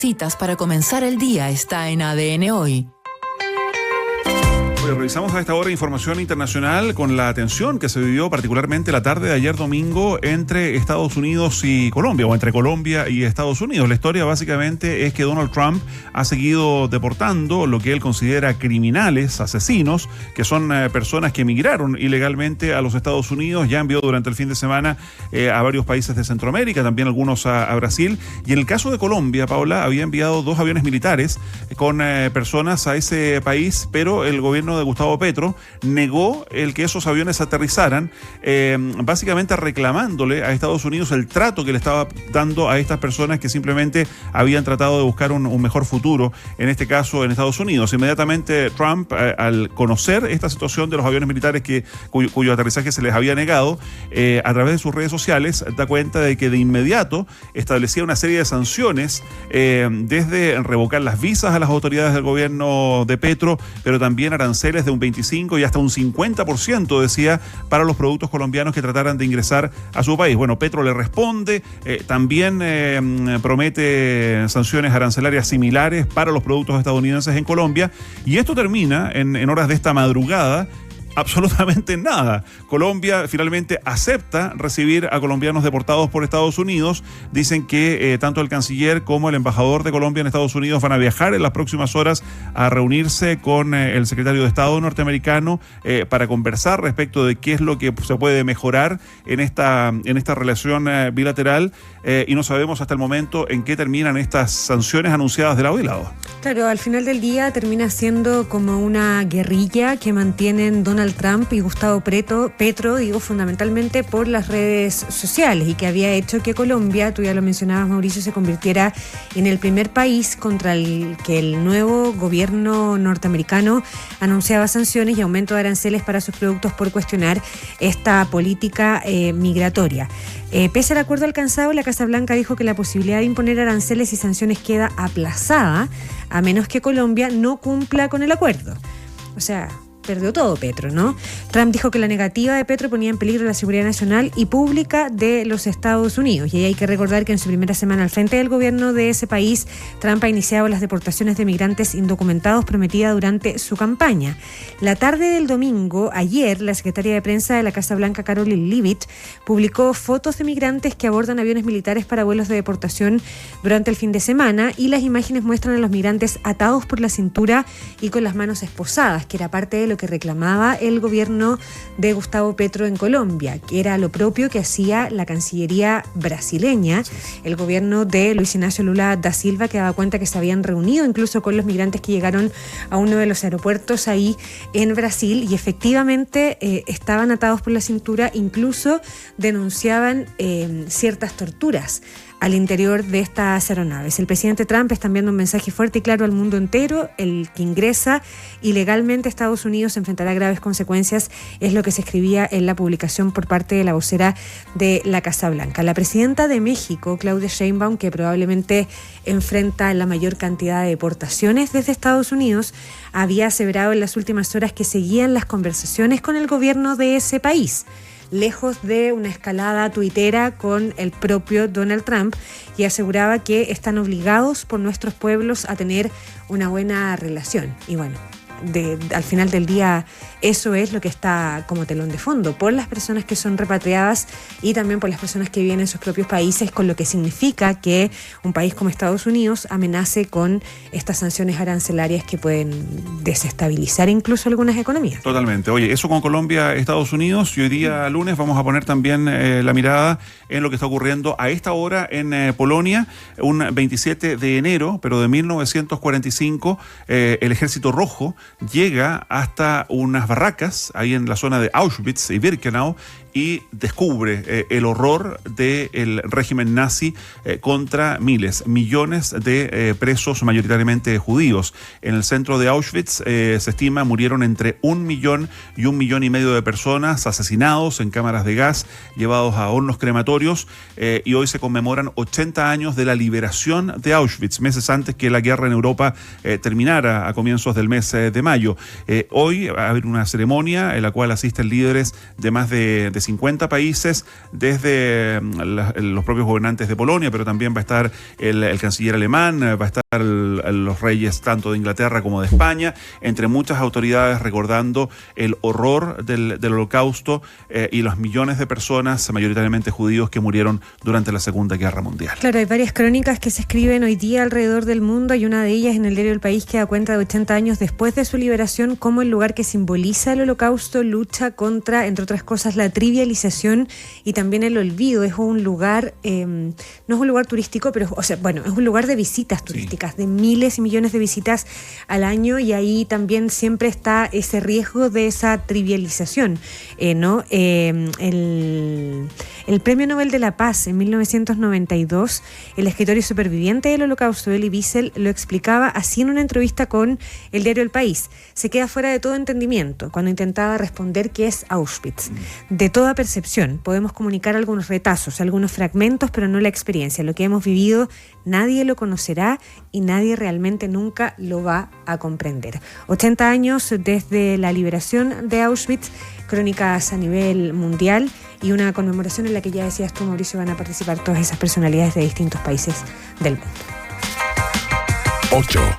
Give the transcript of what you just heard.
Citas para comenzar el día está en ADN Hoy. Revisamos a esta hora información internacional con la tensión que se vivió particularmente la tarde de ayer domingo entre Estados Unidos y Colombia, o entre Colombia y Estados Unidos. La historia básicamente es que Donald Trump ha seguido deportando lo que él considera criminales, asesinos, que son personas que emigraron ilegalmente a los Estados Unidos. Ya envió durante el fin de semana a varios países de Centroamérica, también algunos a Brasil. Y en el caso de Colombia, Paola, había enviado 2 aviones militares con personas a ese país, pero el gobierno de Gustavo Petro negó el que esos aviones aterrizaran, básicamente reclamándole a Estados Unidos el trato que le estaba dando a estas personas que simplemente habían tratado de buscar un mejor futuro, en este caso en Estados Unidos. Inmediatamente Trump, al conocer esta situación de los aviones militares cuyo aterrizaje se les había negado, a través de sus redes sociales da cuenta de que de inmediato establecía una serie de sanciones, desde revocar las visas a las autoridades del gobierno de Petro, pero también aranceles de un 25 y hasta un 50%, decía, para los productos colombianos que trataran de ingresar a su país. Bueno, Petro le responde, también promete sanciones arancelarias similares para los productos estadounidenses en Colombia, y esto termina en horas de esta madrugada absolutamente nada. Colombia finalmente acepta recibir a colombianos deportados por Estados Unidos. Dicen que tanto el canciller como el embajador de Colombia en Estados Unidos van a viajar en las próximas horas a reunirse con el secretario de Estado norteamericano para conversar respecto de qué es lo que se puede mejorar en esta relación bilateral, y no sabemos hasta el momento en qué terminan estas sanciones anunciadas de lado y lado. Claro, al final del día termina siendo como una guerrilla que mantienen Donald Trump y Gustavo Petro, fundamentalmente por las redes sociales, y que había hecho que Colombia, tú ya lo mencionabas, Mauricio, se convirtiera en el primer país contra el que el nuevo gobierno norteamericano anunciaba sanciones y aumento de aranceles para sus productos por cuestionar esta política migratoria. Pese al acuerdo alcanzado, la Casa Blanca dijo que la posibilidad de imponer aranceles y sanciones queda aplazada a menos que Colombia no cumpla con el acuerdo. O sea, perdió todo Petro, ¿no? Trump dijo que la negativa de Petro ponía en peligro la seguridad nacional y pública de los Estados Unidos. Y ahí hay que recordar que en su primera semana al frente del gobierno de ese país, Trump ha iniciado las deportaciones de migrantes indocumentados prometida durante su campaña. La tarde del domingo, ayer, la secretaria de prensa de la Casa Blanca, Caroline Leavitt, publicó fotos de migrantes que abordan aviones militares para vuelos de deportación durante el fin de semana, y las imágenes muestran a los migrantes atados por la cintura y con las manos esposadas, que era parte de lo que reclamaba el gobierno de Gustavo Petro en Colombia, que era lo propio que hacía la Cancillería brasileña. El gobierno de Luis Ignacio Lula da Silva, que daba cuenta que se habían reunido incluso con los migrantes que llegaron a uno de los aeropuertos ahí en Brasil, y efectivamente estaban atados por la cintura, incluso denunciaban ciertas torturas al interior de estas aeronaves. El presidente Trump está enviando un mensaje fuerte y claro al mundo entero: el que ingresa ilegalmente a Estados Unidos enfrentará graves consecuencias, es lo que se escribía en la publicación por parte de la vocera de la Casa Blanca. La presidenta de México, Claudia Sheinbaum, que probablemente enfrenta la mayor cantidad de deportaciones desde Estados Unidos, había aseverado en las últimas horas que seguían las conversaciones con el gobierno de ese país, lejos de una escalada tuitera con el propio Donald Trump, y aseguraba que están obligados por nuestros pueblos a tener una buena relación. Y bueno, al final del día eso es lo que está como telón de fondo, por las personas que son repatriadas y también por las personas que viven en sus propios países, con lo que significa que un país como Estados Unidos amenace con estas sanciones arancelarias que pueden desestabilizar incluso algunas economías. Totalmente. Oye, eso con Colombia, Estados Unidos, y hoy día lunes vamos a poner también la mirada en lo que está ocurriendo a esta hora en Polonia. Un 27 de enero, pero de 1945, el Ejército Rojo llega hasta unas barracas ahí en la zona de Auschwitz y Birkenau y descubre el horror del régimen nazi contra millones de presos, mayoritariamente judíos. En el centro de Auschwitz se estima murieron entre 1 millón y 1,5 millones de personas asesinados en cámaras de gas, llevados a hornos crematorios, y hoy se conmemoran 80 años de la liberación de Auschwitz, meses antes que la guerra en Europa terminara a comienzos del mes de mayo. Hoy va a haber una ceremonia en la cual asisten líderes de más de de 50 países, desde los propios gobernantes de Polonia, pero también va a estar el canciller alemán, va a estar los reyes tanto de Inglaterra como de España, entre muchas autoridades recordando el horror del Holocausto y los millones de personas, mayoritariamente judíos, que murieron durante la Segunda Guerra Mundial. Claro, hay varias crónicas que se escriben hoy día alrededor del mundo, y una de ellas en el diario El País que da cuenta de 80 años después de su liberación, cómo el lugar que simboliza el Holocausto lucha contra, entre otras cosas, la trivialización y también el olvido. Es un lugar, no es un lugar turístico, pero, es un lugar de visitas turísticas, de miles y millones de visitas al año, y ahí también siempre está ese riesgo de esa trivialización, ¿no? El Premio Nobel de la Paz en 1992, el escritor y superviviente del Holocausto, Elie Wiesel, lo explicaba así en una entrevista con el diario El País. Se queda fuera de todo entendimiento cuando intentaba responder qué es Auschwitz. De toda percepción, podemos comunicar algunos retazos, algunos fragmentos, pero no la experiencia. Lo que hemos vivido, nadie lo conocerá y nadie realmente nunca lo va a comprender. 80 años desde la liberación de Auschwitz, crónicas a nivel mundial y una conmemoración en la que, ya decías tú, Mauricio, van a participar todas esas personalidades de distintos países del mundo. 8.